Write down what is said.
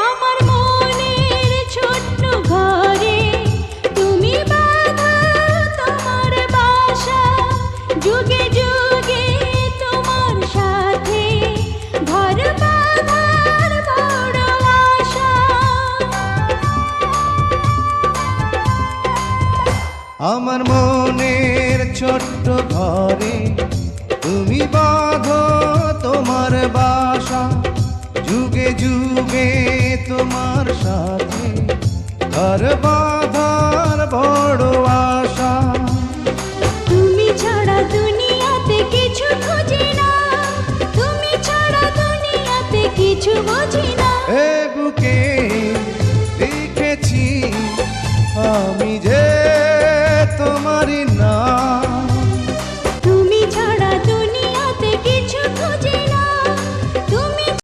আমার মনের ছোট্ট ঘরে তুমি বাঁধা তোমার বাসা, যুগে যুগে তোমার সাথে ঘর বাঁধার বড় আশা। আমার মনের ছোট্ট ঘরে তুমি বাঁধো তোমার বাসা, যুগে যুগে তোমার সাথে ঘর বাঁধার বড় আশা। তুমি ছাড়া দুনিয়াতে কিছু খুঁজি না, তুমি ছাড়া দুনিয়াতে কিছু বুঝি না।